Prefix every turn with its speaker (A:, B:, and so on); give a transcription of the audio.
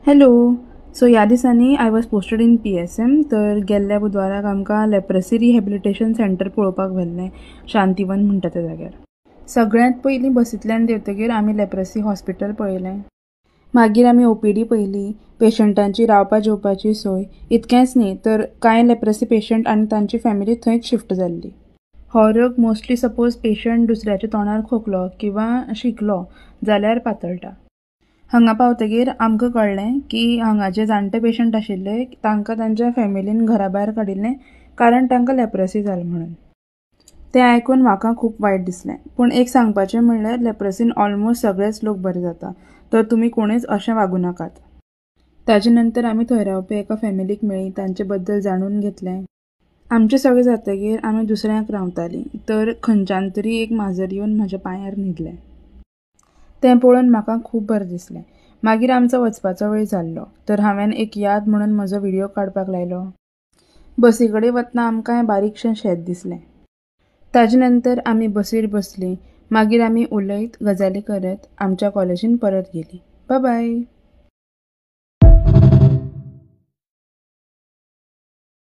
A: Hello. So ह्या दिसांनी I was posted in PSM. तर गेल्ल्या बुधवाराक आमकां लेप्रेसी रिहॅबिलिटेशन सेंटर पळोवपाक व्हेल्लें. शांतीवन म्हणटा त्या जाग्यार. सगळ्यांत पयलीं बसींतल्यान देंवतकीर आमी लेप्रेसी हॉस्पिटल पळयलें. मागीर आमी OPD पळयली, पेशंटांची रावपा जेवपाची सोय. इतकेंच न्ही तर कांय लेप्रेसी पेशंट आनी तांची फॅमिली थंयच शिफ्ट जाल्ली. हो रोग मोस्टली सपोज पेशंट दुसऱ्याच्या तोंडार खोंकलो किंवा शिंकलो जाल्यार पातळटा. हांगा पावतकीर आमकां कळ्ळें की हांगा जे जाणटे पेशंट आशिल्ले तांकां तांच्या फॅमिलीन घरा भायर काडिल्लें कारण तांकां लेप्रेसी जालें म्हणून. तें आयकून म्हाका खूब वायट दिसलें. पूण एक सांगपाचें म्हणल्यार लेप्रेसीन ऑलमोस्ट सगळेच लोक बरे जाता. तर तुमी कोणीच अशें वागूं नाकात. ताजे नंतर आमी थंय रावपी एका फॅमिलीक मेळ्ळी, तांचे बद्दल जाणून घेतलें. आमचें सगळें जातकीर आमी दुसऱ्याक रावतालीं. तर खंयच्यान तरी एक माजर येवन म्हज्या पांयार न्हिदलें. तें पळोवन म्हाका खूब बरें दिसलें. मागीर आमचो वचपाचो वेळ जाल्लो. तर हांवें एक याद म्हणून म्हजो व्हिडियो काडपाक लायलो. बसी कडेन वतना आमकां बारीकशें शेत दिसलें. ताजे नंतर आमी बसीर बसलीं. मागीर आमी उलयत गजाली करत आमच्या कॉलेजीन परत गेलीं. Bye bye.